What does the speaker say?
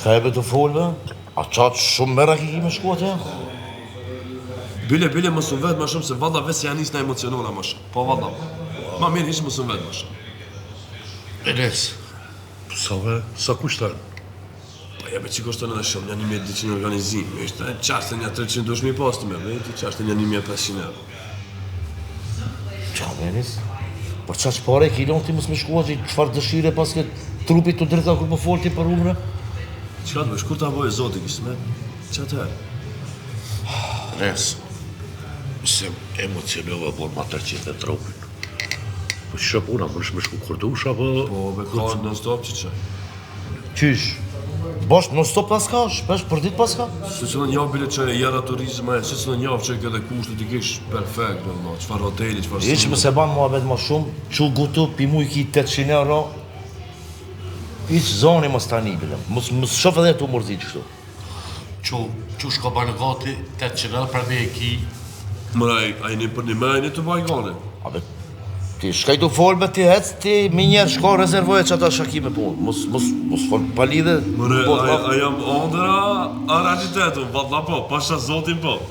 Qka e be të folve? A qatë shumë mera ki me shku atje? Bile më sun vetë ma shumë se valla vetë se janë isë na emocionona ma shumë. Po valla. Ma mirë ishë më sun vetë ma shumë. Enes, sa kushtojnë? Pa ja be që kushtojnë edhe shumë, janë 1200 organizim. Ishte qashtën një 300.000 posti me veti, qashtën një 1500 euro. Qa Enis? Për qa që pare e kilon ti mësë me shku atje, qëfar dëshire pas këtë trupit të drejta kur po folti për umre? Qka të bësh, kur ta bojë zoti kismet? Qa të herë? Enes, se emocionova por ma 300 e trupin. Po që puna, më nëshme shku kurdush, apo... Po, be kërë non stop që qaj. Qysh? Bosh non stop pas ka, shpesh për dit pas ka? Se që në njavë bile që e jera turizma e, se që në njavë që e këtë kushtet i kish perfekt, qëfar hoteli, qëfar Iq më se ban mua vetë ma shumë, që gutu, pi mu i ki 800 euro, iq zoni më stani bile, më shof edhe të umërzit kështu. Që shko banë gati, 800 euro për me e ki... Mëra, a i një për një me, a i një të bajgane. Abe, ti shkaj të folbe ti hec, ti mi njerë shko rezervoje që ata shakime punë, mos fol pa lidhe. Mëre, a jam ondra, a realitetu, valla po, pasha zotin po.